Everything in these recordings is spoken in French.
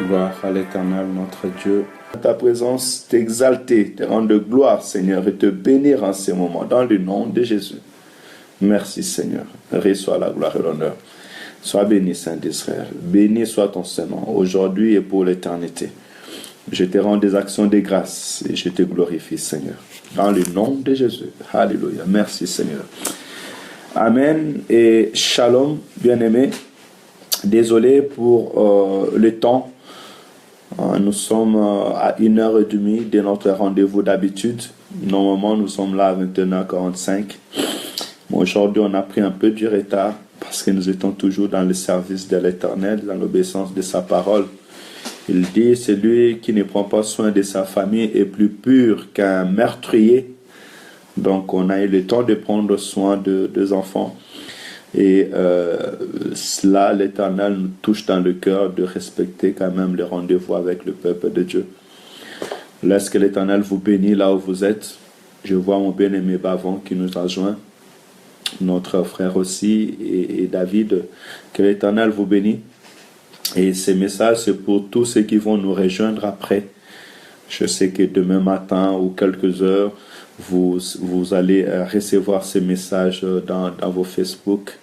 Gloire à l'Éternel, notre Dieu. Ta présence t'exalter, te rendre gloire, Seigneur, et te bénir en ces moments, dans le nom de Jésus. Merci, Seigneur. Reçois la gloire et l'honneur. Sois béni, Saint d'Israël. Béni soit ton Seigneur, aujourd'hui et pour l'éternité. Je te rends des actions de grâce et je te glorifie, Seigneur. Dans le nom de Jésus. Alléluia. Merci, Seigneur. Amen et shalom, bien-aimés. Désolé pour le temps. Nous sommes à 1h30 de notre rendez-vous d'habitude. Normalement, nous sommes là à 21h45. Aujourd'hui, on a pris un peu du retard parce que nous étions toujours dans le service de l'Éternel, dans l'obéissance de sa parole. Il dit, celui qui ne prend pas soin de sa famille est plus pur qu'un meurtrier. Donc, on a eu le temps de prendre soin des enfants. Et cela, l'Éternel nous touche dans le cœur de respecter quand même le rendez-vous avec le peuple de Dieu. Laisse que l'Éternel vous bénisse là où vous êtes. Je vois mon bien-aimé Bavon qui nous a joint, notre frère aussi, et David. Que l'Éternel vous bénisse. Et ces messages, c'est pour tous ceux qui vont nous rejoindre après. Je sais que demain matin ou quelques heures, vous allez recevoir ces messages dans vos Facebook.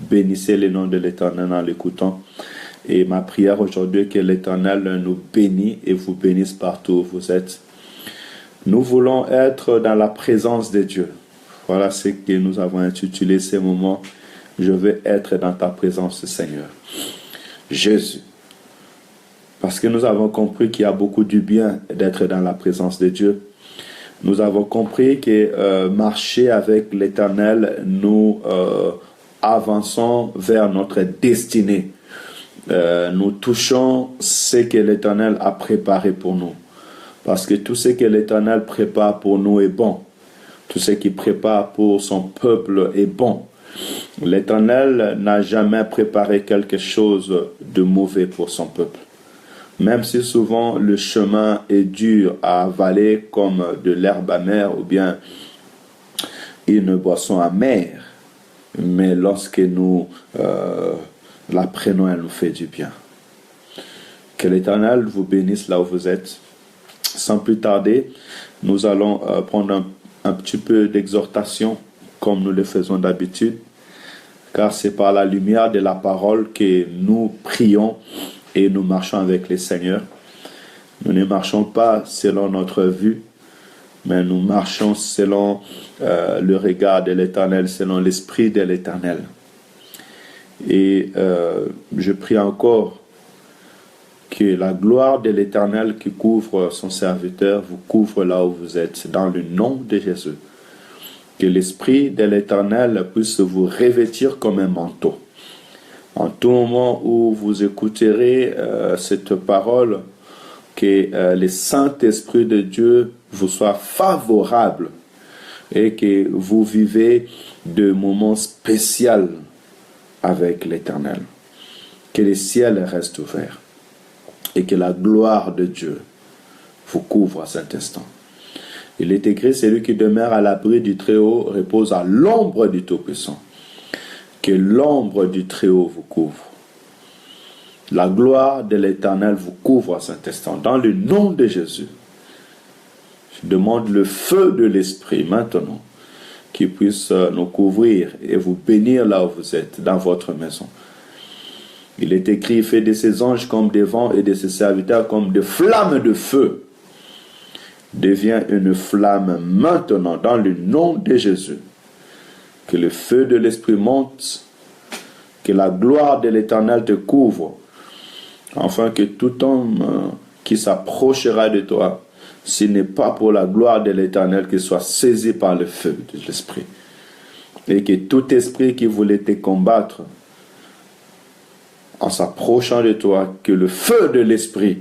Bénissez le nom de l'Éternel en l'écoutant. Et ma prière aujourd'hui est que l'Éternel nous bénisse et vous bénisse partout où vous êtes. Nous voulons être dans la présence de Dieu. Voilà ce que nous avons intitulé ces moments. Je veux être dans ta présence, Seigneur. Jésus. Parce que nous avons compris qu'il y a beaucoup du bien d'être dans la présence de Dieu. Nous avons compris que marcher avec l'Éternel, nous avançons vers notre destinée. Nous touchons ce que l'Éternel a préparé pour nous. Parce que tout ce que l'Éternel prépare pour nous est bon. Tout ce qu'il prépare pour son peuple est bon. L'Éternel n'a jamais préparé quelque chose de mauvais pour son peuple. Même si souvent le chemin est dur à avaler comme de l'herbe amère ou bien une boisson amère, mais lorsque nous la prenons, elle nous fait du bien. Que l'Éternel vous bénisse là où vous êtes. Sans plus tarder, nous allons prendre un petit peu d'exhortation comme nous le faisons d'habitude, car c'est par la lumière de la parole que nous prions et nous marchons avec le Seigneur. Nous ne marchons pas selon notre vue, mais nous marchons selon le regard de l'Éternel, selon l'Esprit de l'Éternel. Et je prie encore que la gloire de l'Éternel qui couvre son serviteur vous couvre là où vous êtes, dans le nom de Jésus. Que l'Esprit de l'Éternel puisse vous revêtir comme un manteau. En tout moment où vous écouterez cette parole, que le Saint-Esprit de Dieu vous soit favorable et que vous vivez de moments spéciaux avec l'Éternel. Que le ciel reste ouvert et que la gloire de Dieu vous couvre à cet instant. Il est écrit, celui qui demeure à l'abri du Très-Haut repose à l'ombre du Tout-Puissant. Que l'ombre du Très-Haut vous couvre. La gloire de l'Éternel vous couvre à cet instant. Dans le nom de Jésus, je demande le feu de l'Esprit maintenant qui puisse nous couvrir et vous bénir là où vous êtes, dans votre maison. Il est écrit, il fait de ses anges comme des vents et de ses serviteurs comme des flammes de feu. Devient une flamme maintenant dans le nom de Jésus. Que le feu de l'Esprit monte, que la gloire de l'Éternel te couvre, afin que tout homme qui s'approchera de toi, s'il n'est pas pour la gloire de l'Éternel, qu'il soit saisi par le feu de l'Esprit. Et que tout esprit qui voulait te combattre, en s'approchant de toi, que le feu de l'Esprit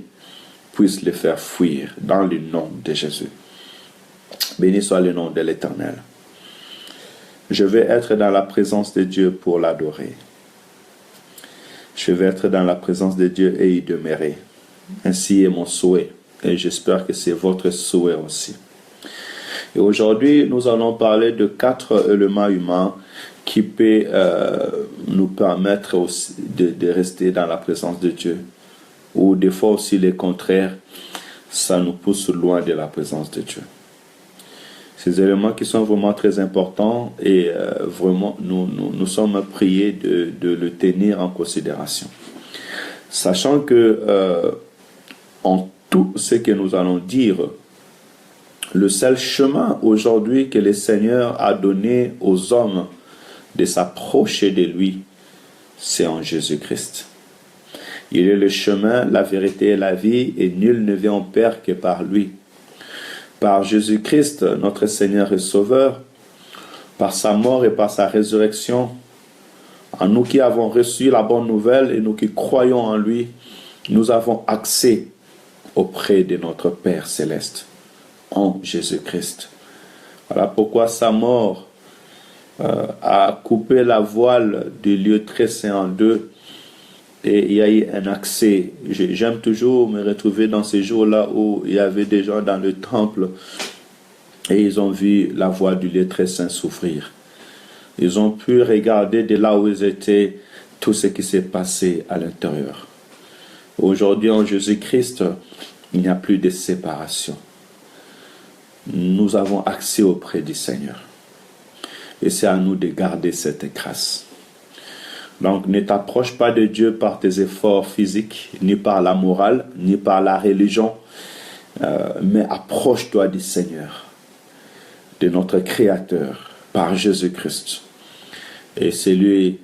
puisse les faire fuir dans le nom de Jésus. Béni soit le nom de l'Éternel. Je vais être dans la présence de Dieu pour l'adorer. Je vais être dans la présence de Dieu et y demeurer. Ainsi est mon souhait. Et j'espère que c'est votre souhait aussi. Et aujourd'hui, nous allons parler de 4 éléments humains qui peuvent nous permettre aussi de rester dans la présence de Dieu ou des fois aussi les contraires, ça nous pousse loin de la présence de Dieu. Ces éléments qui sont vraiment très importants et vraiment nous sommes priés de le tenir en considération. Sachant que en tout ce que nous allons dire, le seul chemin aujourd'hui que le Seigneur a donné aux hommes de s'approcher de lui, c'est en Jésus-Christ. Il est le chemin, la vérité et la vie, et nul ne vient au Père que par lui. Par Jésus-Christ, notre Seigneur et Sauveur, par sa mort et par sa résurrection, en nous qui avons reçu la bonne nouvelle et nous qui croyons en lui, nous avons accès auprès de notre Père céleste, en Jésus-Christ. Voilà pourquoi sa mort a coupé la voile du lieu très saint en deux, et il y a eu un accès. J'aime toujours me retrouver dans ces jours-là où il y avait des gens dans le temple et ils ont vu la voile du lieu très saint s'ouvrir. Ils ont pu regarder de là où ils étaient tout ce qui s'est passé à l'intérieur. Aujourd'hui, en Jésus-Christ, il n'y a plus de séparation. Nous avons accès auprès du Seigneur. Et c'est à nous de garder cette grâce. Donc, ne t'approche pas de Dieu par tes efforts physiques, ni par la morale, ni par la religion, mais approche-toi du Seigneur, de notre Créateur, par Jésus-Christ. Et c'est lui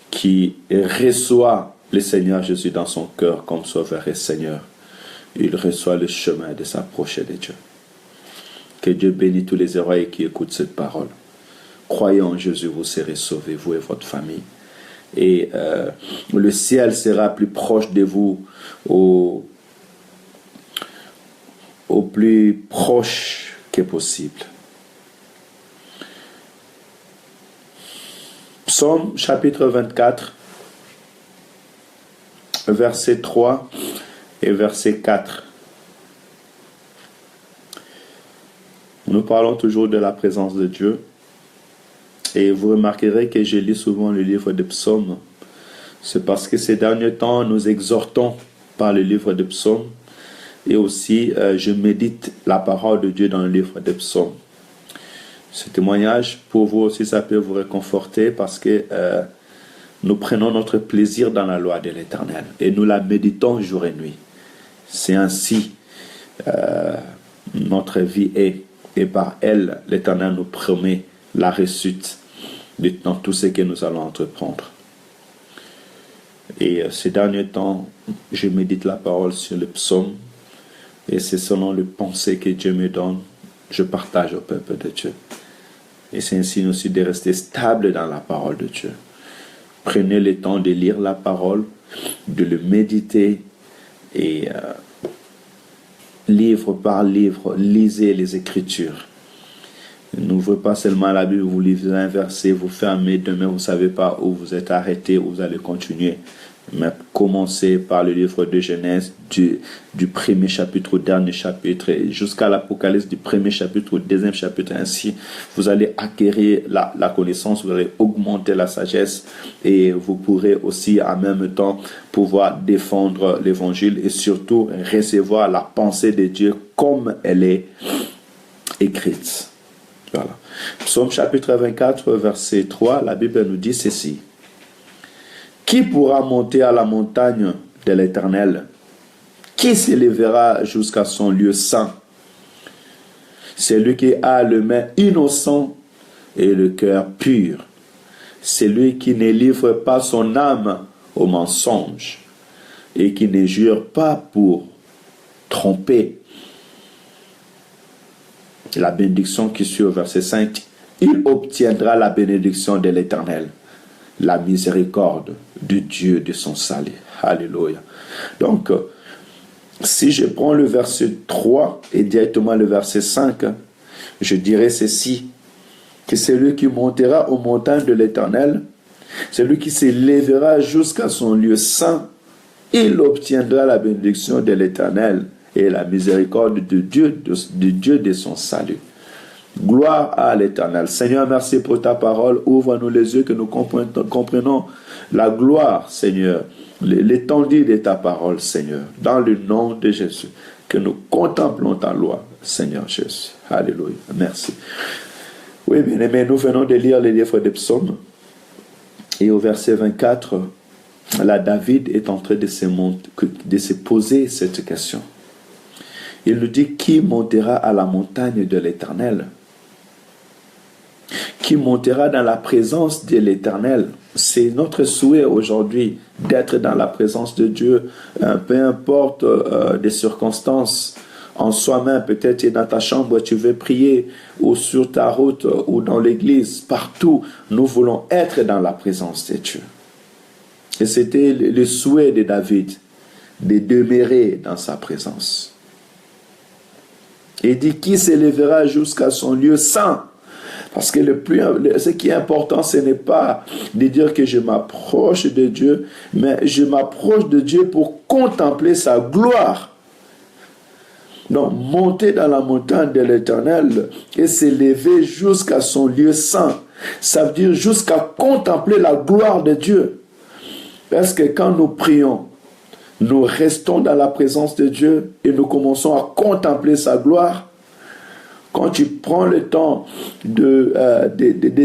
qui reçoit le Seigneur Jésus dans son cœur comme Sauveur et Seigneur. Il reçoit le chemin de s'approcher de Dieu. Que Dieu bénisse tous les oreilles qui écoutent cette parole. Croyez en Jésus, vous serez sauvés, vous et votre famille. Et le ciel sera plus proche de vous, au plus proche que possible. Psaume chapitre 24, verset 3 et verset 4. Nous parlons toujours de la présence de Dieu. Et vous remarquerez que je lis souvent le livre des psaumes. C'est parce que ces derniers temps, nous exhortons par le livre des psaumes. Et aussi, je médite la parole de Dieu dans le livre des psaumes. Ce témoignage, pour vous aussi, ça peut vous réconforter parce que nous prenons notre plaisir dans la loi de l'Éternel. Et nous la méditons jour et nuit. C'est ainsi notre vie est. Et par elle, l'Éternel nous promet la réussite dans tout ce que nous allons entreprendre. Et ces derniers temps, je médite la parole sur le psaume et c'est selon les pensées que Dieu me donne, je partage au peuple de Dieu. Et c'est ainsi aussi de rester stable dans la parole de Dieu. Prenez le temps de lire la parole, de le méditer et livre par livre, lisez les Écritures. N'ouvrez pas seulement la Bible, vous lisez un verset, vous fermez, demain vous ne savez pas où vous êtes arrêté, où vous allez continuer. Mais commencez par le livre de Genèse, du premier chapitre au dernier chapitre, jusqu'à l'Apocalypse, du premier chapitre au deuxième chapitre. Ainsi, vous allez acquérir la connaissance, vous allez augmenter la sagesse et vous pourrez aussi en même temps pouvoir défendre l'évangile et surtout recevoir la pensée de Dieu comme elle est écrite. Voilà. Psaume chapitre 24, verset 3, la Bible nous dit ceci. Qui pourra monter à la montagne de l'Éternel? Qui s'élèvera jusqu'à son lieu saint? Celui qui a le main innocent et le cœur pur. Celui qui ne livre pas son âme au mensonge et qui ne jure pas pour tromper. La bénédiction qui suit au verset 5, il obtiendra la bénédiction de l'Éternel, la miséricorde du Dieu de son salut. Alléluia. Donc, si je prends le verset 3 et directement le verset 5, je dirais ceci, que celui qui montera aux montagnes de l'Éternel, celui qui s'élèvera jusqu'à son lieu saint, il obtiendra la bénédiction de l'Éternel et la miséricorde du Dieu de son salut. Gloire à l'Éternel. Seigneur, merci pour ta parole. Ouvre-nous les yeux que nous comprenons la gloire, Seigneur, l'étendue de ta parole, Seigneur, dans le nom de Jésus, que nous contemplons ta loi, Seigneur Jésus. Alléluia. Merci. Oui, bien-aimés, nous venons de lire les livres des psaumes, et au verset 24, là, David est en train de se poser cette question. Il nous dit, qui montera à la montagne de l'Éternel? Qui montera dans la présence de l'Éternel? C'est notre souhait aujourd'hui d'être dans la présence de Dieu, peu importe des circonstances. En soi-même, peut-être tu es dans ta chambre, tu veux prier, ou sur ta route, ou dans l'église, partout, nous voulons être dans la présence de Dieu. Et c'était le souhait de David, de demeurer dans sa présence. Il dit, qui s'élèvera jusqu'à son lieu saint? Parce que ce qui est important, ce n'est pas de dire que je m'approche de Dieu, mais je m'approche de Dieu pour contempler sa gloire. Donc, monter dans la montagne de l'Éternel et s'élever jusqu'à son lieu saint, ça veut dire jusqu'à contempler la gloire de Dieu. Parce que quand nous prions, nous restons dans la présence de Dieu et nous commençons à contempler sa gloire. Quand tu prends le temps de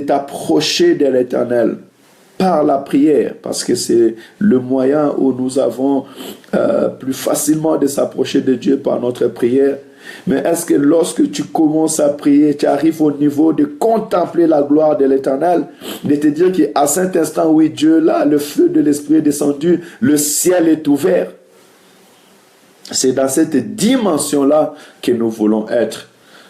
t'approcher de l'Éternel par la prière, parce que c'est le moyen où nous avons plus facilement de s'approcher de Dieu par notre prière. Mais est-ce que lorsque tu commences à prier, tu arrives au niveau de contempler la gloire de l'Éternel, de te dire qu'à cet instant, oui, Dieu là, le feu de l'Esprit est descendu, le ciel est ouvert. C'est dans cette dimension-là que nous voulons être.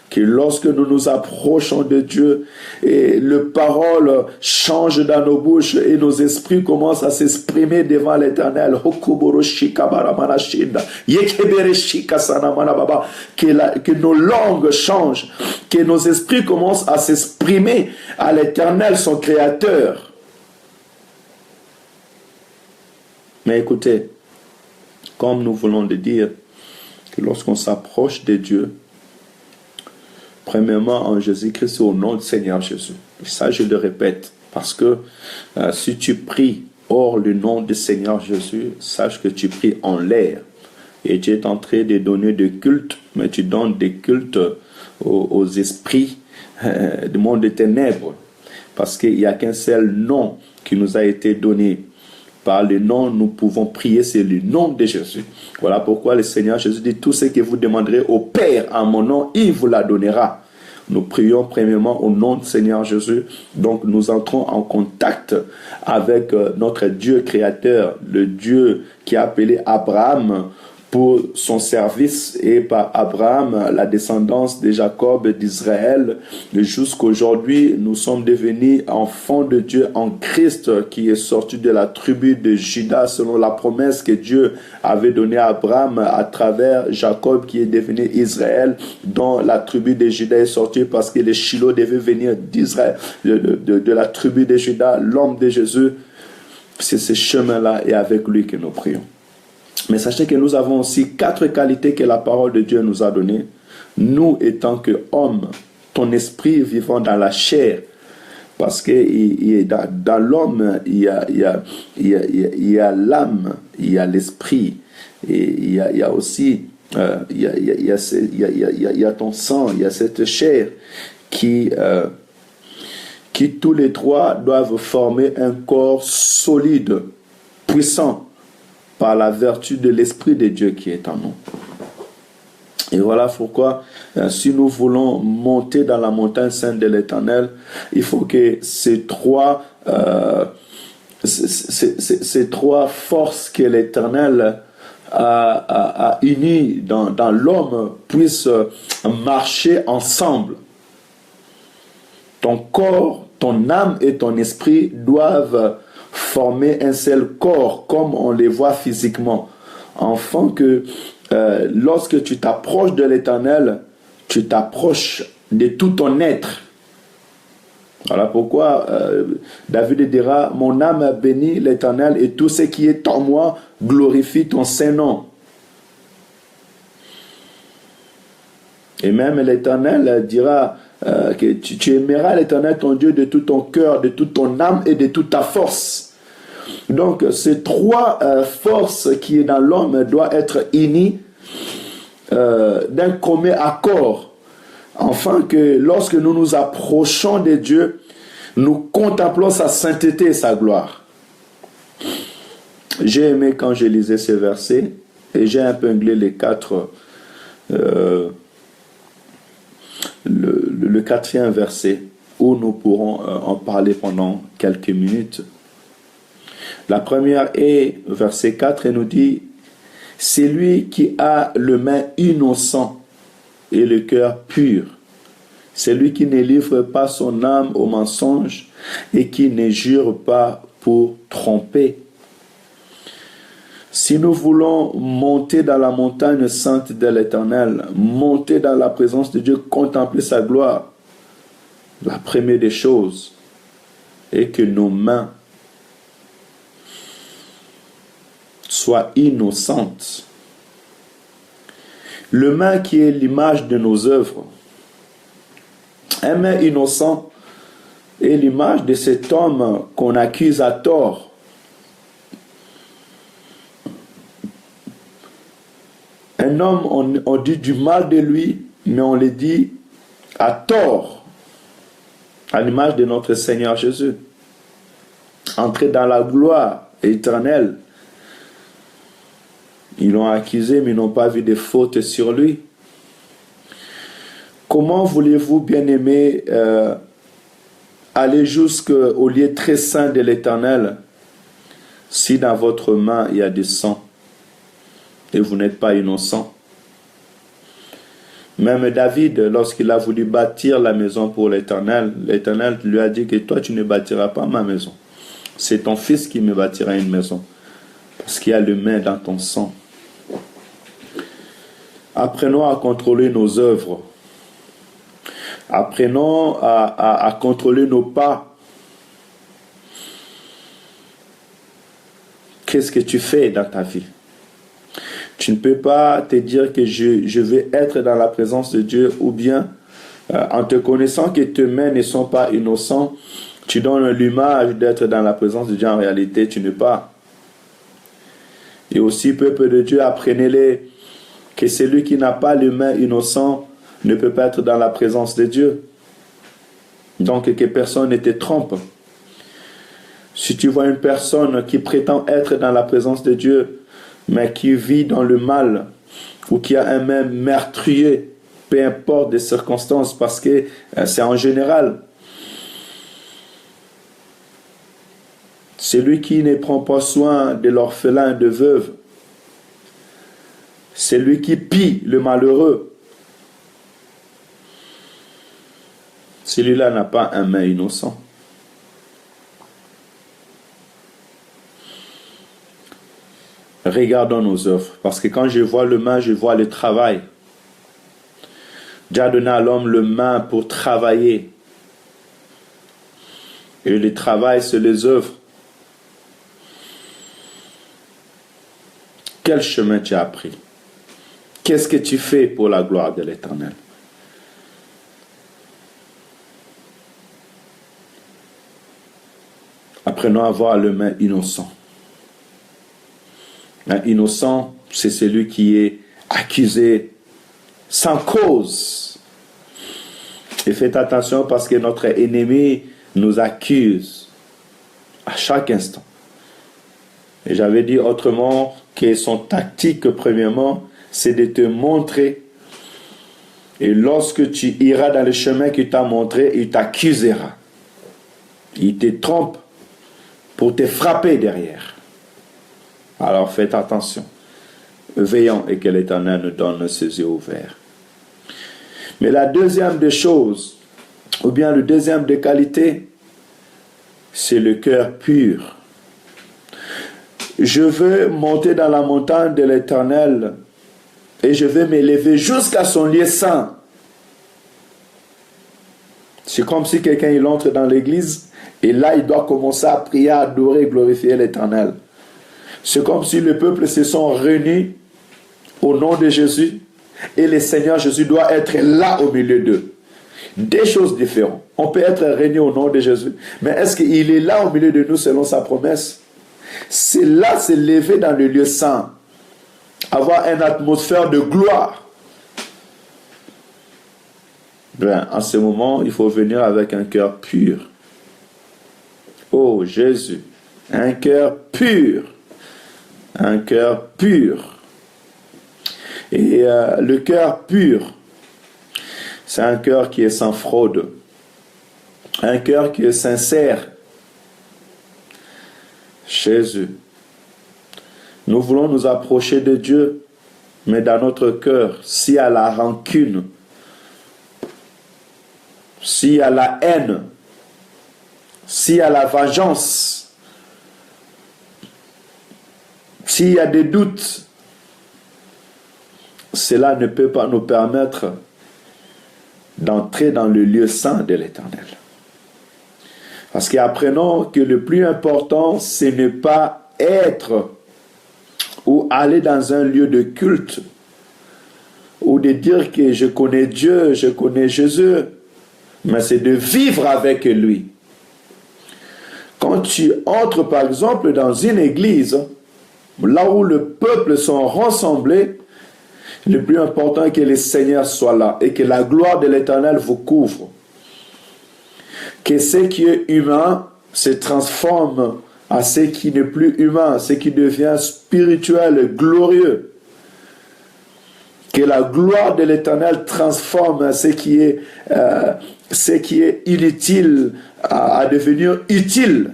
Que lorsque nous nous approchons de Dieu et le parole change dans nos bouches et nos esprits commencent à s'exprimer devant l'Éternel, que nos langues changent, que nos esprits commencent à s'exprimer à l'Éternel, son Créateur. Mais écoutez, comme nous voulons le dire, que lorsqu'on s'approche de Dieu, premièrement, en Jésus-Christ, au nom du Seigneur Jésus. Ça, je le répète, parce que si tu pries hors le nom du Seigneur Jésus, sache que tu pries en l'air. Et tu es en train de donner des cultes, mais tu donnes des cultes aux esprits du monde des ténèbres. Parce qu'il n'y a qu'un seul nom qui nous a été donné. Par le nom, nous pouvons prier, c'est le nom de Jésus. Voilà pourquoi le Seigneur Jésus dit, tout ce que vous demanderez au Père en mon nom, il vous la donnera. Nous prions premièrement au nom du Seigneur Jésus. Donc nous entrons en contact avec notre Dieu créateur, le Dieu qui a appelé Abraham pour son service, et par Abraham, la descendance de Jacob et d'Israël. Jusqu'aujourd'hui, nous sommes devenus enfants de Dieu en Christ, qui est sorti de la tribu de Juda selon la promesse que Dieu avait donnée à Abraham à travers Jacob, qui est devenu Israël, dont la tribu de Juda est sortie parce que le Shiloh devait venir d'Israël, de la tribu de Juda, l'homme de Jésus. C'est ce chemin-là et avec lui que nous prions. Mais sachez que nous avons aussi 4 qualités que la parole de Dieu nous a données. Nous, étant que hommes, ton esprit vivant dans la chair, parce que dans l'homme, il y a l'âme, il y a l'esprit, et il y a aussi il y a ton sang, il y a cette chair qui tous les trois doivent former un corps solide, puissant, par la vertu de l'Esprit de Dieu qui est en nous. Et voilà pourquoi, si nous voulons monter dans la montagne sainte de l'Éternel, il faut que ces trois forces que l'Éternel a unies dans l'homme puissent marcher ensemble. Ton corps, ton âme et ton esprit doivent former un seul corps, comme on les voit physiquement, afin que lorsque tu t'approches de l'Éternel, tu t'approches de tout ton être. Voilà pourquoi David dira, mon âme bénit l'Éternel et tout ce qui est en moi glorifie ton Saint-Nom. Et même l'Éternel dira que tu aimeras l'Éternel ton Dieu de tout ton cœur, de toute ton âme et de toute ta force. Donc, ces trois forces qui est dans l'homme doivent être unies d'un commun accord, afin que lorsque nous nous approchons de Dieu, nous contemplons sa sainteté et sa gloire. J'ai aimé quand je lisais ces versets et j'ai épinglé les quatre, le quatrième verset où nous pourrons en parler pendant quelques minutes. La première est verset 4 et nous dit: c'est lui qui a le main innocent et le cœur pur. C'est lui qui ne livre pas son âme au mensonge et qui ne jure pas pour tromper. Si nous voulons monter dans la montagne sainte de l'Éternel, monter dans la présence de Dieu, contempler sa gloire, la première des choses est que nos mains soient innocentes. Le main qui est l'image de nos œuvres. Un main innocent est l'image de cet homme qu'on accuse à tort. Un homme, on dit du mal de lui, mais on le dit à tort, à l'image de notre Seigneur Jésus. Entrer dans la gloire éternelle. Ils l'ont accusé, mais ils n'ont pas vu de faute sur lui. Comment voulez-vous, bien-aimés, aller jusqu'au lieu très saint de l'Éternel si dans votre main il y a du sang et vous n'êtes pas innocent? Même David, lorsqu'il a voulu bâtir la maison pour l'Éternel, l'Éternel lui a dit que toi tu ne bâtiras pas ma maison. C'est ton fils qui me bâtira une maison. Parce qu'il y a le main dans ton sang. Apprenons à contrôler nos œuvres. Apprenons à contrôler nos pas. Qu'est-ce que tu fais dans ta vie? Tu ne peux pas te dire que je vais être dans la présence de Dieu, ou bien en te connaissant que tes mains ne sont pas innocentes, tu donnes l'image d'être dans la présence de Dieu. En réalité, tu n'es pas. Et aussi, peuple de Dieu, apprenez-les que celui qui n'a pas les mains innocentes ne peut pas être dans la présence de Dieu. Donc, que personne ne te trompe. Si tu vois une personne qui prétend être dans la présence de Dieu, mais qui vit dans le mal, ou qui a un main meurtrier, peu importe les circonstances, parce que c'est en général. Celui qui ne prend pas soin de l'orphelin, de veuve, celui qui pille le malheureux, celui-là n'a pas un main innocent. Regardons nos œuvres, parce que quand je vois le main, je vois le travail. Dieu a donné à l'homme le main pour travailler. Et le travail, c'est les œuvres. Quel chemin tu as pris? Qu'est-ce que tu fais pour la gloire de l'Éternel? Apprenons à voir le main innocent. Un innocent, c'est celui qui est accusé sans cause. Et faites attention parce que notre ennemi nous accuse à chaque instant. Et j'avais dit autrement que son tactique, premièrement, c'est de te montrer. Et lorsque tu iras dans le chemin qu'il t'a montré, il t'accusera. Il te trompe pour te frapper derrière. Alors faites attention. Veillons et que l'Éternel nous donne ses yeux ouverts. Mais la deuxième des choses, ou bien le deuxième des qualités, c'est le cœur pur. Je veux monter dans la montagne de l'Éternel et je vais m'élever jusqu'à son lieu saint. C'est comme si quelqu'un il entre dans l'église et là il doit commencer à prier, à adorer, glorifier l'Éternel. C'est comme si le peuple se sont réunis au nom de Jésus et le Seigneur Jésus doit être là au milieu d'eux. Des choses différentes. On peut être réunis au nom de Jésus, mais est-ce qu'il est là au milieu de nous selon sa promesse? C'est là s'élever dans le lieu saint. Avoir une atmosphère de gloire. Bien, en ce moment, il faut venir avec un cœur pur. Oh Jésus, un cœur pur. Un cœur pur. Et le cœur pur, c'est un cœur qui est sans fraude. Un cœur qui est sincère. Jésus. Nous voulons nous approcher de Dieu, mais dans notre cœur, s'il y a la rancune, s'il y a la haine, s'il y a la vengeance, s'il y a des doutes, cela ne peut pas nous permettre d'entrer dans le lieu saint de l'Éternel. Parce qu'apprenons que le plus important, ce n'est pas être ou aller dans un lieu de culte ou de dire que je connais Dieu, je connais Jésus, mais c'est de vivre avec lui. Quand tu entres par exemple dans une église, là où le peuple sont rassemblés, le plus important est que le Seigneur soit là et que la gloire de l'Éternel vous couvre. Que ce qui est humain se transforme à ce qui n'est plus humain, ce qui devient spirituel, glorieux. Que la gloire de l'Éternel transforme ce qui est inutile à devenir utile.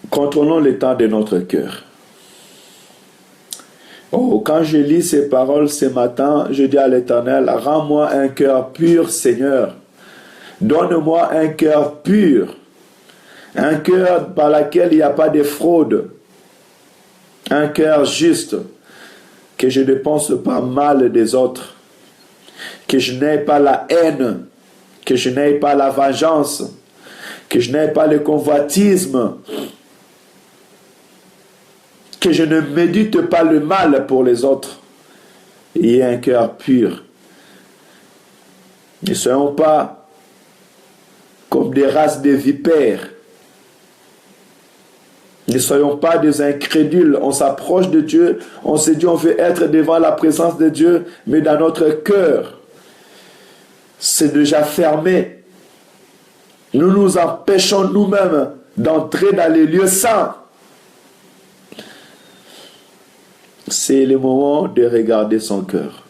Contrôlons l'état de notre cœur. Oh, quand je lis ces paroles ce matin, je dis à l'Éternel, rends-moi un cœur pur, Seigneur. Donne-moi un cœur pur. Un cœur par lequel il n'y a pas de fraude. Un cœur juste. Que je ne pense pas mal des autres. Que je n'ai pas la haine. Que je n'ai pas la vengeance. Que je n'ai pas le convoitisme. Que je ne médite pas le mal pour les autres. Et un cœur pur. Ne soyons pas comme des races de vipères. Ne soyons pas des incrédules. On s'approche de Dieu, on se dit on veut être devant la présence de Dieu, mais dans notre cœur, c'est déjà fermé. Nous nous empêchons nous-mêmes d'entrer dans les lieux saints. C'est le moment de regarder son cœur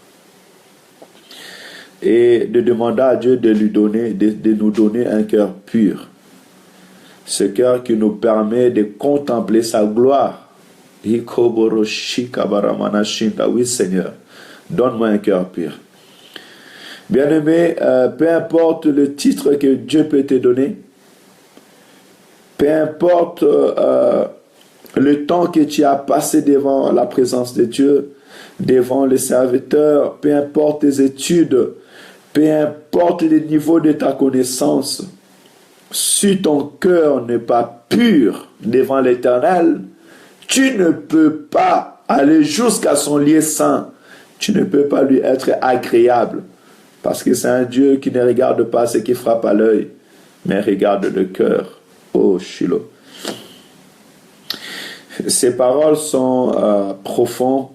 et de demander à Dieu de nous donner un cœur pur. Ce cœur qui nous permet de contempler sa gloire. Oui, Seigneur, donne-moi un cœur pur. Bien-aimé, peu importe le titre que Dieu peut te donner, peu importe le temps que tu as passé devant la présence de Dieu, devant les serviteurs, peu importe tes études, peu importe le niveau de ta connaissance, si ton cœur n'est pas pur devant l'Éternel, tu ne peux pas aller jusqu'à son lieu saint. Tu ne peux pas lui être agréable. Parce que c'est un Dieu qui ne regarde pas ce qui frappe à l'œil, mais regarde le cœur. Oh, Shiloh. Ces paroles sont profondes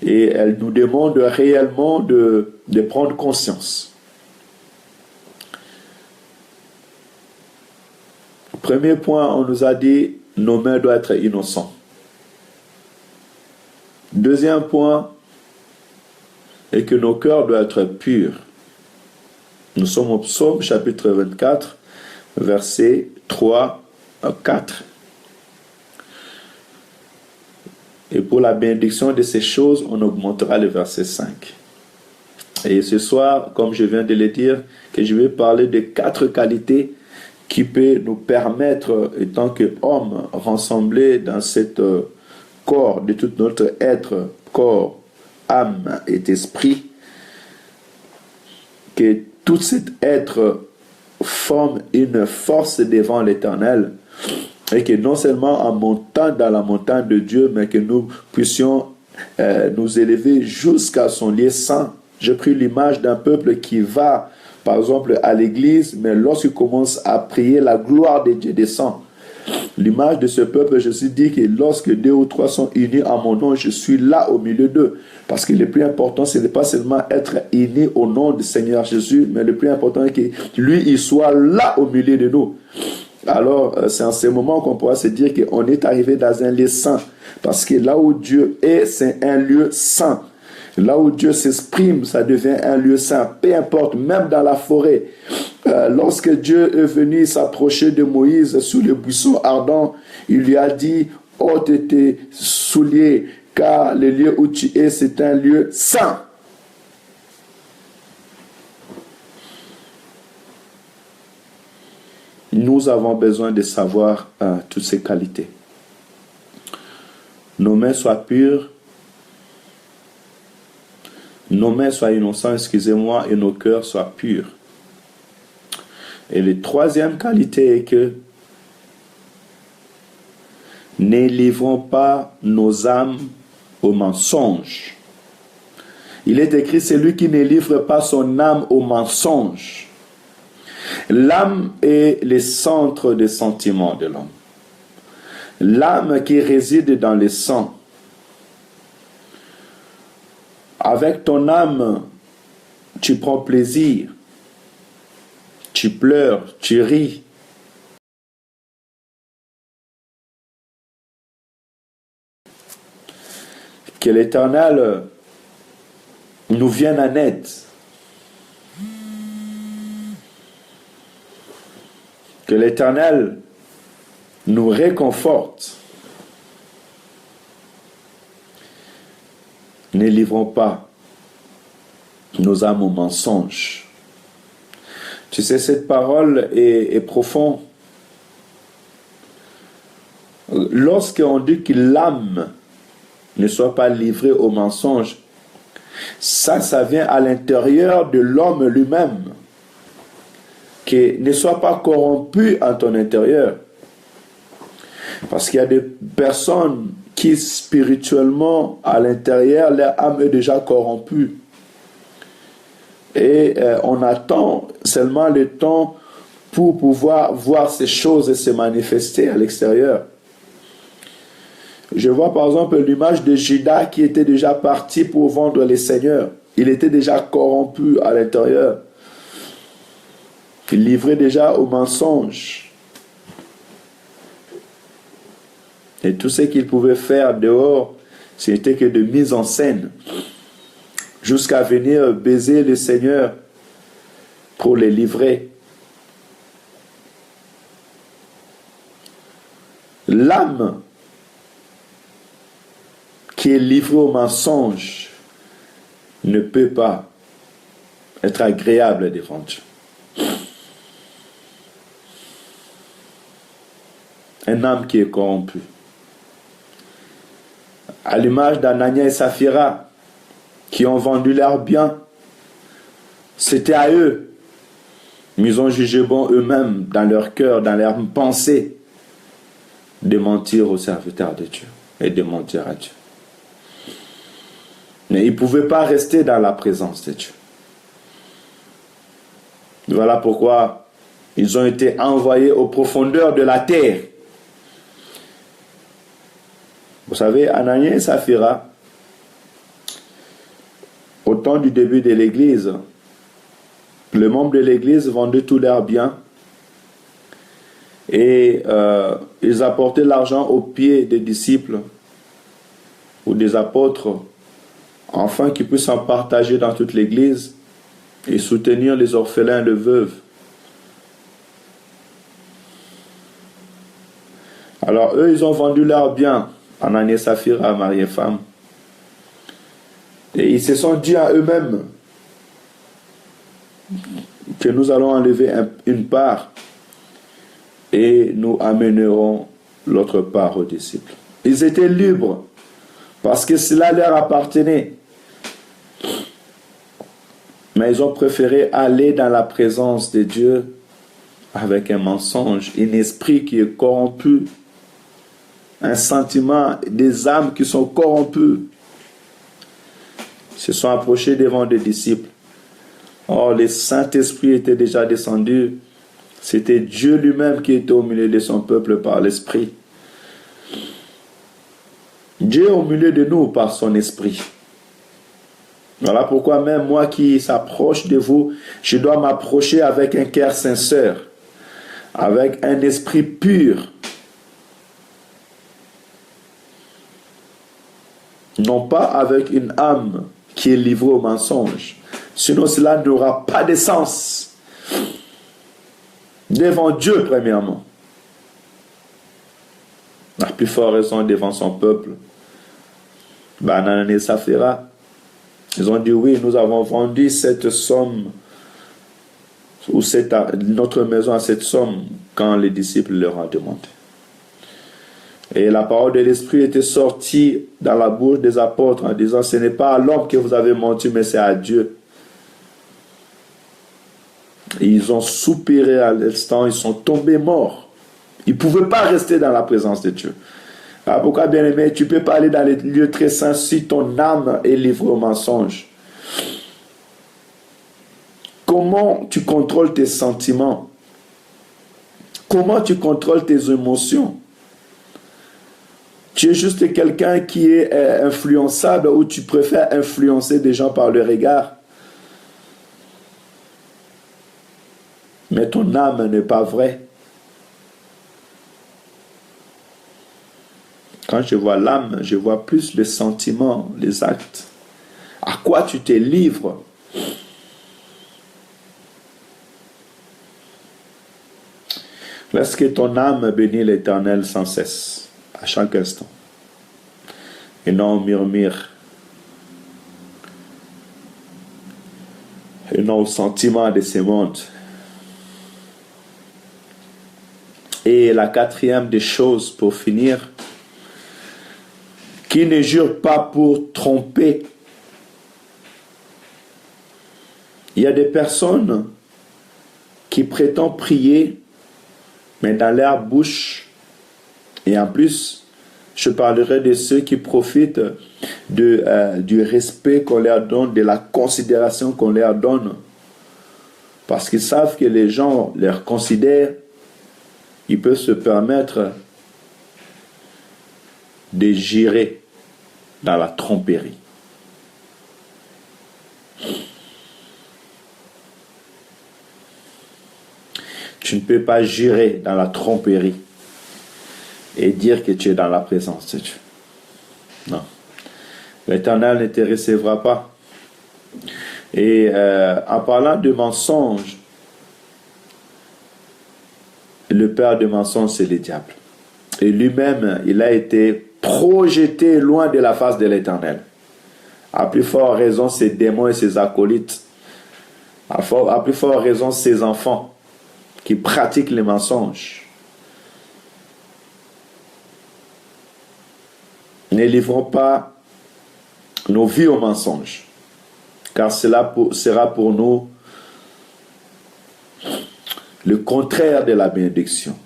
et elles nous demandent réellement de prendre conscience. Premier point, on nous a dit, nos mains doivent être innocentes. Deuxième point, est que nos cœurs doivent être purs. Nous sommes au psaume chapitre 24, versets 3 à 4. Et pour la bénédiction de ces choses, on augmentera le verset 5. Et ce soir, comme je viens de le dire, que je vais parler de 4 qualités qui peuvent nous permettre, en tant qu'hommes, rassemblés dans cet corps, de tout notre être, corps, âme et esprit, que tout cet être forme une force devant l'Éternel, et que non seulement en montant dans la montagne de Dieu, mais que nous puissions nous élever jusqu'à son lieu saint. J'ai pris l'image d'un peuple qui va par exemple, à l'église, mais lorsqu'ils commencent à prier, la gloire de Dieu descend. L'image de ce peuple, Jésus dit que lorsque 2 ou 3 sont unis en mon nom, je suis là au milieu d'eux. Parce que le plus important, ce n'est pas seulement être unis au nom du Seigneur Jésus, mais le plus important est que lui, il soit là au milieu de nous. Alors, c'est en ce moment qu'on pourra se dire qu'on est arrivé dans un lieu saint. Parce que là où Dieu est, c'est un lieu saint. Là où Dieu s'exprime, ça devient un lieu saint. Peu importe, même dans la forêt. Lorsque Dieu est venu s'approcher de Moïse sous le buisson ardent, il lui a dit, ôte tes souliers, car le lieu où tu es, c'est un lieu saint. Nous avons besoin de savoir toutes ces qualités. Nos mains soient pures, nos mains soient innocents, excusez-moi, et nos cœurs soient purs. Et la troisième qualité est que ne livrons pas nos âmes au mensonge. Il est écrit, celui qui ne livre pas son âme au mensonge. L'âme est le centre des sentiments de l'homme. L'âme qui réside dans le sang. Avec ton âme, tu prends plaisir, tu pleures, tu ris. Que l'Éternel nous vienne en aide. Que l'Éternel nous réconforte. Ne livrons pas nos âmes au mensonge. Tu sais, cette parole est profonde. Lorsqu'on dit que l'âme ne soit pas livrée au mensonge, ça vient à l'intérieur de l'homme lui-même. Que ne soit pas corrompu en ton intérieur. Parce qu'il y a des personnes qui spirituellement, à l'intérieur, leur âme est déjà corrompue. Et on attend seulement le temps pour pouvoir voir ces choses se manifester à l'extérieur. Je vois par exemple l'image de Judas qui était déjà parti pour vendre les seigneurs. Il était déjà corrompu à l'intérieur. Il livrait déjà au mensonge. Et tout ce qu'il pouvait faire dehors, c'était que de mise en scène. Jusqu'à venir baiser le Seigneur pour les livrer. L'âme qui est livrée au mensonge ne peut pas être agréable devant Dieu. Un âme qui est corrompue. À l'image d'Anania et Saphira, qui ont vendu leurs biens, c'était à eux. Mais ils ont jugé bon eux-mêmes, dans leur cœur, dans leur pensée, de mentir aux serviteurs de Dieu et de mentir à Dieu. Mais ils ne pouvaient pas rester dans la présence de Dieu. Voilà pourquoi ils ont été envoyés aux profondeurs de la terre. Vous savez, Anania et Saphira, au temps du début de l'Église, les membres de l'Église vendaient tous leurs biens et ils apportaient l'argent aux pieds des disciples ou des apôtres afin qu'ils puissent en partager dans toute l'Église et soutenir les orphelins et les veuves. Alors eux, ils ont vendu leurs biens, Anania et Saphira, mari et femme. Et ils se sont dit à eux-mêmes que nous allons enlever une part et nous amènerons l'autre part aux disciples. Ils étaient libres parce que cela leur appartenait. Mais ils ont préféré aller dans la présence de Dieu avec un mensonge, un esprit qui est corrompu, un sentiment, des âmes qui sont corrompues. Ils se sont approchés devant des disciples Oh, le Saint-Esprit était déjà descendu. C'était Dieu lui-même qui était au milieu de son peuple par l'Esprit. Dieu est au milieu de nous par son Esprit. Voilà pourquoi même moi qui s'approche de vous, je dois m'approcher avec un cœur sincère, avec un esprit pur. Non pas avec une âme qui est livrée au mensonge. Sinon cela n'aura pas de sens. Devant Dieu premièrement. À plus forte raison devant son peuple. Banane et Saphira. Ils ont dit oui, nous avons vendu cette somme ou notre maison à cette somme quand les disciples leur ont demandé. Et la parole de l'Esprit était sortie dans la bouche des apôtres en disant ce n'est pas à l'homme que vous avez menti, mais c'est à Dieu. Et ils ont soupiré à l'instant, ils sont tombés morts. Ils ne pouvaient pas rester dans la présence de Dieu. Alors pourquoi, bien-aimé, tu ne peux pas aller dans les lieux très saints si ton âme est livrée au mensonge? Comment tu contrôles tes sentiments? Comment tu contrôles tes émotions? Tu es juste quelqu'un qui est influençable ou tu préfères influencer des gens par le regard? Mais ton âme n'est pas vraie. Quand je vois l'âme, je vois plus les sentiments, les actes. À quoi tu te livres? Laisse que ton âme bénisse l'Éternel sans cesse, à chaque instant. Et non murmure. Et non au sentiment de ce monde. Et la quatrième des choses pour finir, qui ne jure pas pour tromper. Il y a des personnes qui prétendent prier, mais dans leur bouche, et en plus, je parlerai de ceux qui profitent du respect qu'on leur donne, de la considération qu'on leur donne, parce qu'ils savent que les gens les considèrent, ils peuvent se permettre de jurer dans la tromperie. Tu ne peux pas jurer dans la tromperie et dire que tu es dans la présence de Dieu. Non. L'Éternel ne te recevra pas. Et en parlant de mensonges, le père de mensonges, c'est le diable. Et lui-même, il a été projeté loin de la face de l'Éternel. À plus forte raison, ses démons et ses acolytes. À plus forte raison, ses enfants qui pratiquent les mensonges. Ne livrons pas nos vies aux mensonges, car cela sera pour nous le contraire de la bénédiction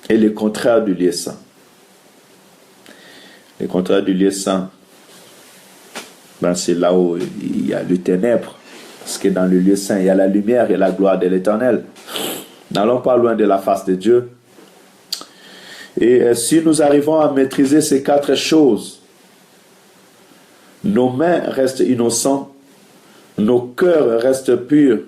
et le contraire du lieu saint. Le contraire du lieu saint, c'est là où il y a le ténèbre, parce que dans le lieu saint, il y a la lumière et la gloire de l'Éternel. N'allons pas loin de la face de Dieu. Et si nous arrivons à maîtriser ces quatre choses, nos mains restent innocentes, nos cœurs restent purs,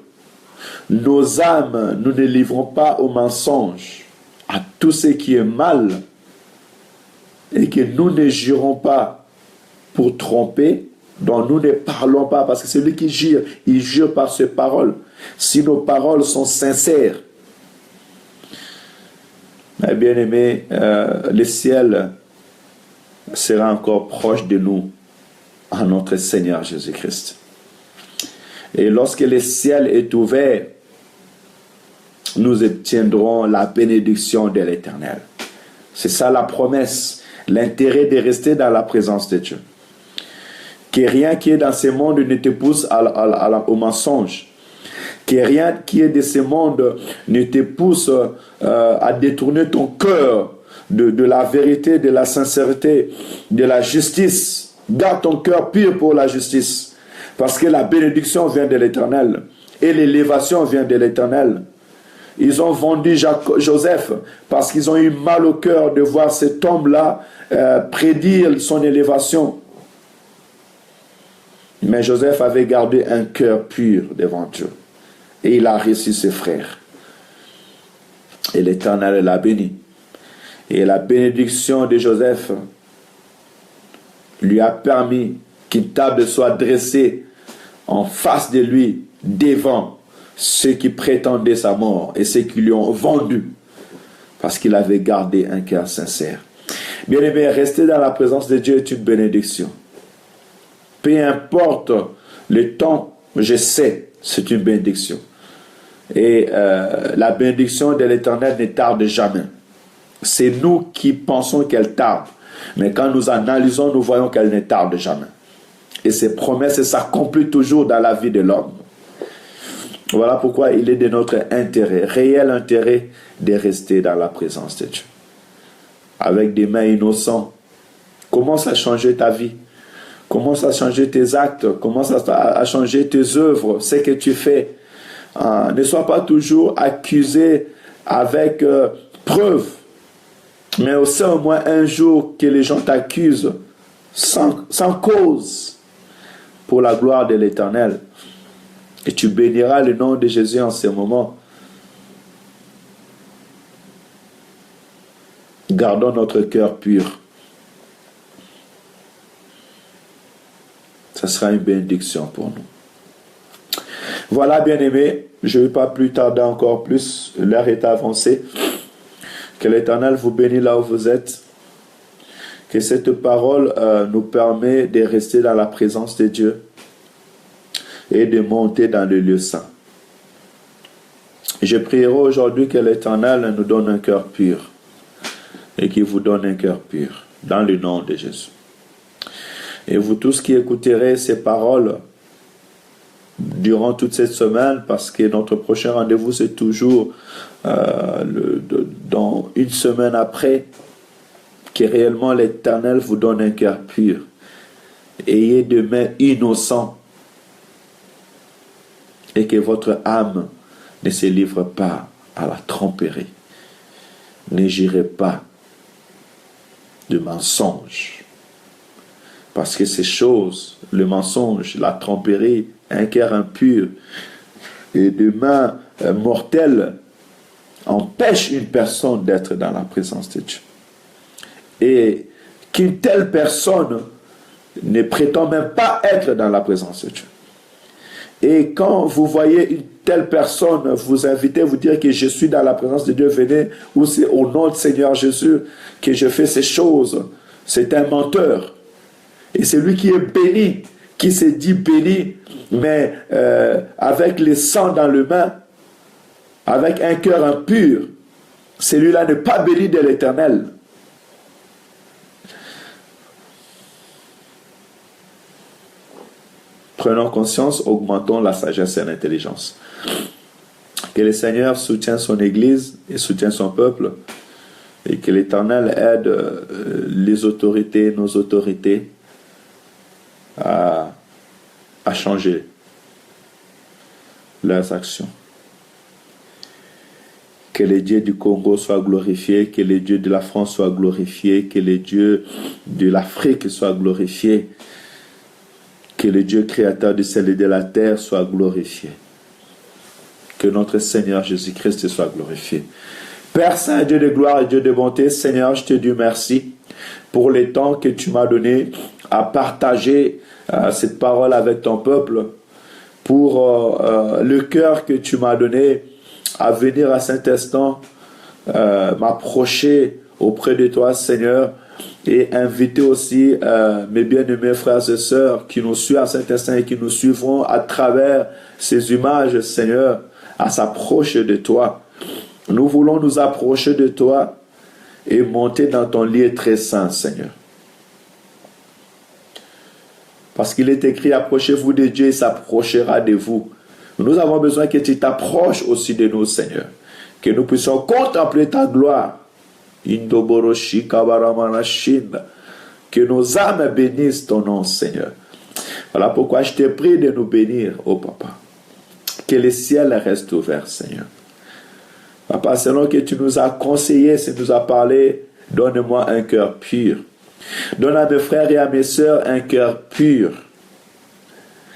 nos âmes, nous ne livrons pas au mensonge, à tout ce qui est mal, et que nous ne jurons pas pour tromper, dont nous ne parlons pas, parce que celui qui jure, il jure par ses paroles. Si nos paroles sont sincères, mais bien aimé, le ciel sera encore proche de nous à notre Seigneur Jésus-Christ. Et lorsque le ciel est ouvert, nous obtiendrons la bénédiction de l'Éternel. C'est ça la promesse, l'intérêt de rester dans la présence de Dieu. Que rien qui est dans ce monde ne te pousse au mensonge. Que rien qui est de ce monde ne te pousse à détourner ton cœur de la vérité, de la sincérité, de la justice. Garde ton cœur pur pour la justice. Parce que la bénédiction vient de l'Éternel et l'élévation vient de l'Éternel. Ils ont vendu Joseph parce qu'ils ont eu mal au cœur de voir cet homme-là prédire son élévation. Mais Joseph avait gardé un cœur pur devant Dieu. Et il a reçu ses frères. Et l'Éternel l'a béni. Et la bénédiction de Joseph lui a permis qu'une table soit dressée en face de lui, devant ceux qui prétendaient sa mort et ceux qui lui ont vendu, parce qu'il avait gardé un cœur sincère. Bien-aimé, rester dans la présence de Dieu est une bénédiction. Peu importe le temps, je sais, c'est une bénédiction. Et la bénédiction de l'Éternel ne tarde jamais. C'est nous qui pensons qu'elle tarde. Mais quand nous analysons, nous voyons qu'elle ne tarde jamais. Et ses promesses s'accomplissent toujours dans la vie de l'homme. Voilà pourquoi il est de notre intérêt, réel intérêt, de rester dans la présence de Dieu. Avec des mains innocentes. Commence à changer ta vie. Commence à changer tes actes. Commence à changer tes œuvres, ce que tu fais. Ne sois pas toujours accusé avec preuve. Mais aussi au moins un jour que les gens t'accusent sans cause pour la gloire de l'Éternel. Et tu béniras le nom de Jésus en ce moment. Gardons notre cœur pur. Ça sera une bénédiction pour nous. Voilà, bien-aimés, je ne vais pas plus tarder encore plus. L'heure est avancée. Que l'Éternel vous bénisse là où vous êtes. Que cette parole nous permet de rester dans la présence de Dieu et de monter dans le lieu saint. Je prierai aujourd'hui que l'Éternel nous donne un cœur pur et qu'il vous donne un cœur pur dans le nom de Jésus. Et vous tous qui écouterez ces paroles durant toute cette semaine, parce que notre prochain rendez-vous c'est toujours dans une semaine après, que réellement l'Éternel vous donne un cœur pur. Ayez des mains innocentes et que votre âme ne se livre pas à la tromperie. Ne jurez pas de mensonges. Parce que ces choses, le mensonge, la tromperie, un cœur impur et des mains mortelles empêchent une personne d'être dans la présence de Dieu. Et qu'une telle personne ne prétend même pas être dans la présence de Dieu. Et quand vous voyez une telle personne vous inviter, vous dire que je suis dans la présence de Dieu, venez, ou c'est au nom du Seigneur Jésus que je fais ces choses, c'est un menteur. Et c'est lui qui est béni, qui se dit béni, mais avec le sang dans le main, avec un cœur impur, celui-là n'est pas béni de l'Éternel. Prenons conscience, augmentons la sagesse et l'intelligence. Que le Seigneur soutienne son Église et soutienne son peuple, et que l'Éternel aide les autorités, nos autorités, à changer leurs actions. Que les dieux du Congo soient glorifiés, que les dieux de la France soient glorifiés, que les dieux de l'Afrique soient glorifiés, que le Dieu créateur du ciel et de la terre soit glorifié. Que notre Seigneur Jésus-Christ soit glorifié. Père Saint, Dieu de gloire et Dieu de bonté, Seigneur, je te dis merci pour le temps que tu m'as donné à partager cette parole avec ton peuple, pour le cœur que tu m'as donné à venir à cet instant, m'approcher auprès de toi, Seigneur, et inviter aussi mes bien-aimés frères et sœurs qui nous suivent à cet instant et qui nous suivront à travers ces images, Seigneur, à s'approcher de toi. Nous voulons nous approcher de toi et monter dans ton lieu très saint, Seigneur. Parce qu'il est écrit, approchez-vous de Dieu, il s'approchera de vous. Nous avons besoin que tu t'approches aussi de nous, Seigneur. Que nous puissions contempler ta gloire. Que nos âmes bénissent ton nom, Seigneur. Voilà pourquoi je te prie de nous bénir, ô Papa. Que les ciels restent ouverts, Seigneur. Papa, selon que tu nous as conseillé, tu nous as parlé, donne-moi un cœur pur. Donne à mes frères et à mes sœurs un cœur pur.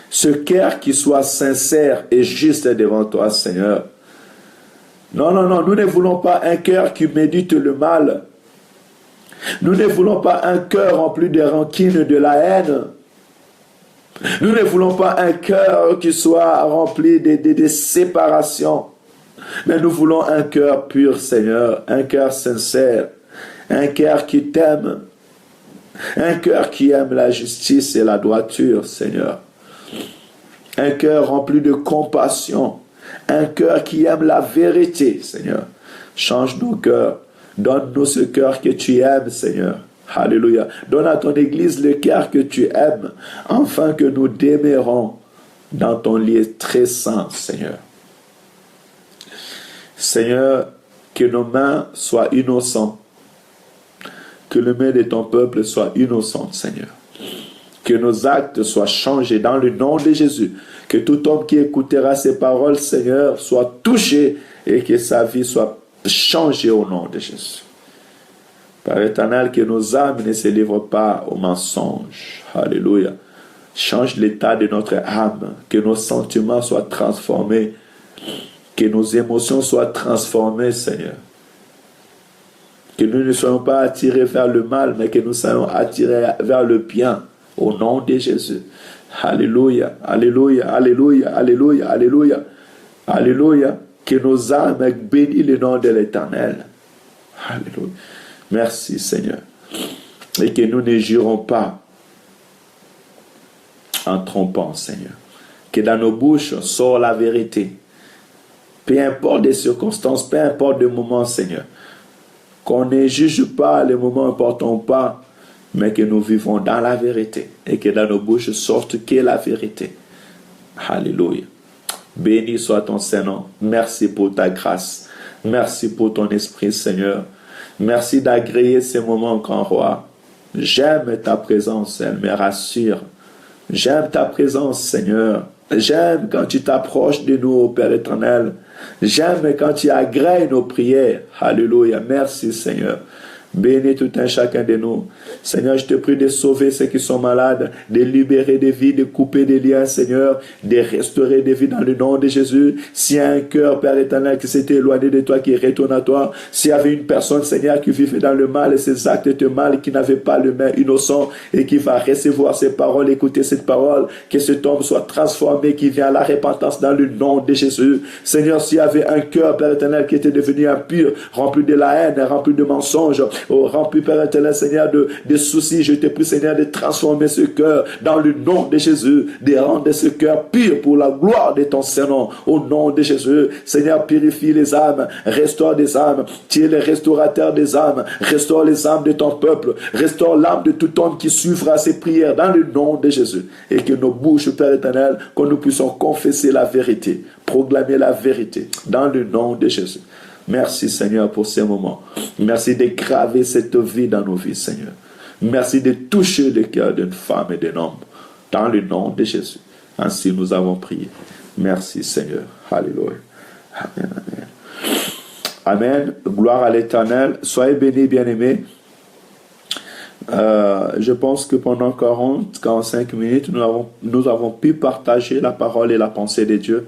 Ce cœur qui soit sincère et juste devant toi, Seigneur. Non, non, non, nous ne voulons pas un cœur qui médite le mal. Nous ne voulons pas un cœur rempli de rancune, de la haine. Nous ne voulons pas un cœur qui soit rempli de séparation. Mais nous voulons un cœur pur, Seigneur, un cœur sincère, un cœur qui t'aime, un cœur qui aime la justice et la droiture, Seigneur. Un cœur rempli de compassion, un cœur qui aime la vérité, Seigneur. Change nos cœurs, donne-nous ce cœur que tu aimes, Seigneur. Alléluia. Donne à ton Église le cœur que tu aimes, afin que nous demeurons dans ton lieu très saint, Seigneur. Seigneur, que nos mains soient innocentes, que les mains de ton peuple soient innocentes, Seigneur. Que nos actes soient changés dans le nom de Jésus. Que tout homme qui écoutera ces paroles, Seigneur, soit touché et que sa vie soit changée au nom de Jésus. Père éternel, que nos âmes ne se livrent pas au mensonge. Alléluia. Change l'état de notre âme. Que nos sentiments soient transformés. Que nos émotions soient transformées, Seigneur. Que nous ne soyons pas attirés vers le mal, mais que nous soyons attirés vers le bien. Au nom de Jésus. Alléluia, alléluia, alléluia, alléluia, alléluia. Alléluia. Que nos âmes bénissent le nom de l'Éternel. Alléluia. Merci, Seigneur. Et que nous ne jurons pas en trompant, Seigneur. Que dans nos bouches sort la vérité. Peu importe les circonstances, peu importe le moment, Seigneur. Qu'on ne juge pas les moments importants ou pas, mais que nous vivons dans la vérité et que dans nos bouches sorte que la vérité. Alléluia. Béni soit ton Saint-Nom. Merci pour ta grâce. Merci pour ton esprit, Seigneur. Merci d'agréer ces moments, grand roi. J'aime ta présence, elle me rassure. J'aime ta présence, Seigneur. J'aime quand tu t'approches de nous, Père éternel. J'aime quand tu agrées nos prières. Alléluia. Merci, Seigneur. Bénis tout un chacun de nous. Seigneur, je te prie de sauver ceux qui sont malades, de libérer des vies, de couper des liens, Seigneur, de restaurer des vies dans le nom de Jésus. S'il y a un cœur, Père éternel, qui s'était éloigné de toi, qui retourne à toi, s'il y avait une personne, Seigneur, qui vivait dans le mal et ses actes de mal, qui n'avait pas le main innocent et qui va recevoir ces paroles, écouter cette parole, que cet homme soit transformé, qui vient à la repentance dans le nom de Jésus. Seigneur, s'il y avait un cœur, Père éternel, qui était devenu impur, rempli de la haine, rempli de mensonges, rempli, Père éternel, Seigneur, de soucis, je te prie, Seigneur, de transformer ce cœur dans le nom de Jésus, de rendre ce cœur pur pour la gloire de ton Saint-Nom, au nom de Jésus. Seigneur, purifie les âmes, restaure des âmes, tu es le restaurateur des âmes, restaure les âmes de ton peuple, restaure l'âme de tout homme qui suivra ces prières dans le nom de Jésus, et que nos bouches, Père éternel, que nous puissions confesser la vérité, proclamer la vérité, dans le nom de Jésus. Merci, Seigneur, pour ces moments. Merci de graver cette vie dans nos vies, Seigneur. Merci de toucher le cœur d'une femme et d'un homme. Dans le nom de Jésus. Ainsi nous avons prié. Merci, Seigneur. Alléluia. Amen, amen. Amen. Gloire à l'Éternel. Soyez bénis, bien-aimés. Je pense que pendant 45 minutes, nous avons pu partager la parole et la pensée de Dieu.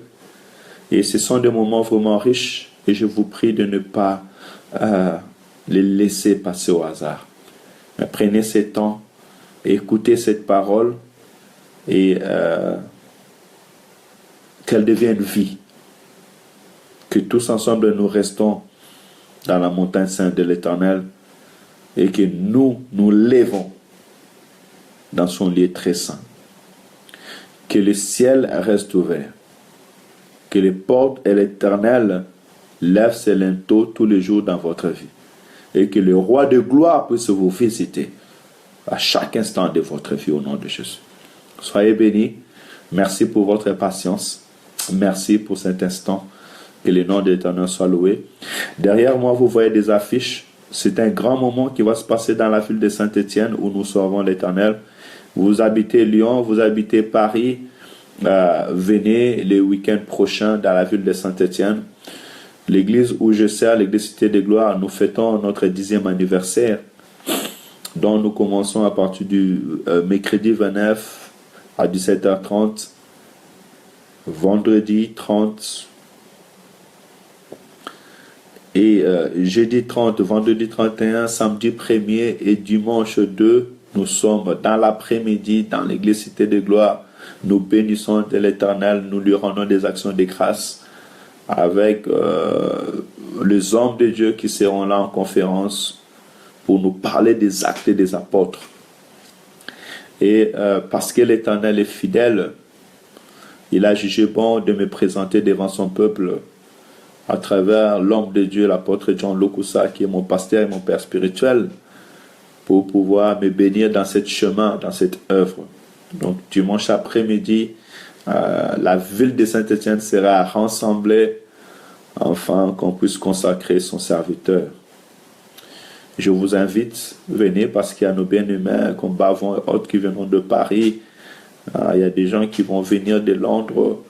Et ce sont des moments vraiment riches. Et je vous prie de ne pas les laisser passer au hasard. Mais prenez ce temps, écoutez cette parole et qu'elle devienne vie. Que tous ensemble nous restons dans la montagne sainte de l'Éternel et que nous lèvons dans son lieu très saint. Que le ciel reste ouvert. Que les portes et l'Éternel lève ses linteaux tous les jours dans votre vie. Et que le roi de gloire puisse vous visiter à chaque instant de votre vie au nom de Jésus. Soyez bénis. Merci pour votre patience. Merci pour cet instant. Que le nom de l'Éternel soit loué. Derrière moi, vous voyez des affiches. C'est un grand moment qui va se passer dans la ville de Saint-Étienne où nous servons l'Éternel. Vous habitez Lyon, vous habitez Paris, venez les week-ends prochains dans la ville de Saint-Étienne. L'église où je sers, l'église Cité de Gloire, nous fêtons notre 10e anniversaire. Donc nous commençons à partir du mercredi 29 à 17h30, vendredi 30 et jeudi 30, vendredi 31, samedi 1er et dimanche 2. Nous sommes dans l'après-midi dans l'église Cité de Gloire. Nous bénissons de l'Éternel, nous lui rendons des actions de grâce avec les hommes de Dieu qui seront là en conférence pour nous parler des actes des apôtres. Et parce que l'Éternel est fidèle, il a jugé bon de me présenter devant son peuple à travers l'homme de Dieu, l'apôtre John Lokusa, qui est mon pasteur et mon père spirituel, pour pouvoir me bénir dans ce chemin, dans cette œuvre. Donc dimanche après-midi, la ville de Saint-Étienne sera rassemblée afin qu'on puisse consacrer son serviteur. Je vous invite, venez parce qu'il y a nos bien-aimés comme Bavon et autres qui viendront de Paris. Il y a des gens qui vont venir de Londres.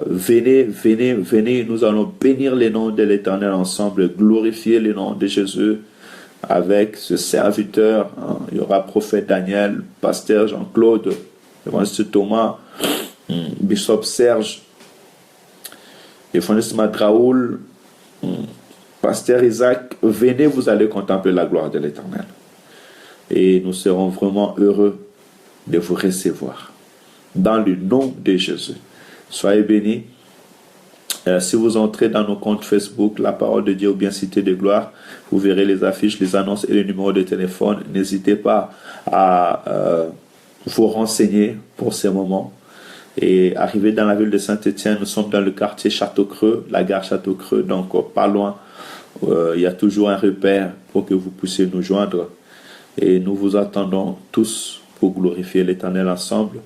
Venez, nous allons bénir le nom de l'Éternel ensemble, glorifier le nom de Jésus avec ce serviteur. Il y aura prophète Daniel, pasteur Jean-Claude, évangéliste Thomas, bishop Serge, évangéliste Madraoul, pasteur Isaac. Venez, vous allez contempler la gloire de l'Éternel. Et nous serons vraiment heureux de vous recevoir. Dans le nom de Jésus. Soyez bénis. Si vous entrez dans nos comptes Facebook, La Parole de Dieu ou bien Cité de Gloire, vous verrez les affiches, les annonces et les numéros de téléphone. N'hésitez pas à vous renseigner pour ces moments. Et arrivé dans la ville de Saint-Étienne, nous sommes dans le quartier Château-Creux, la gare Château-Creux, donc pas loin. Il y a toujours un repère pour que vous puissiez nous joindre. Et nous vous attendons tous pour glorifier l'Éternel ensemble.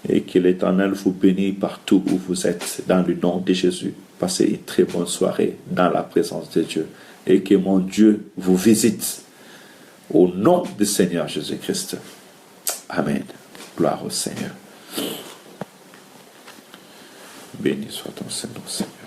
Et que l'Éternel vous bénisse partout où vous êtes, dans le nom de Jésus. Passez une très bonne soirée dans la présence de Dieu. Et que mon Dieu vous visite au nom du Seigneur Jésus-Christ. Amen. Gloire au Seigneur. Béni soit ton Seigneur.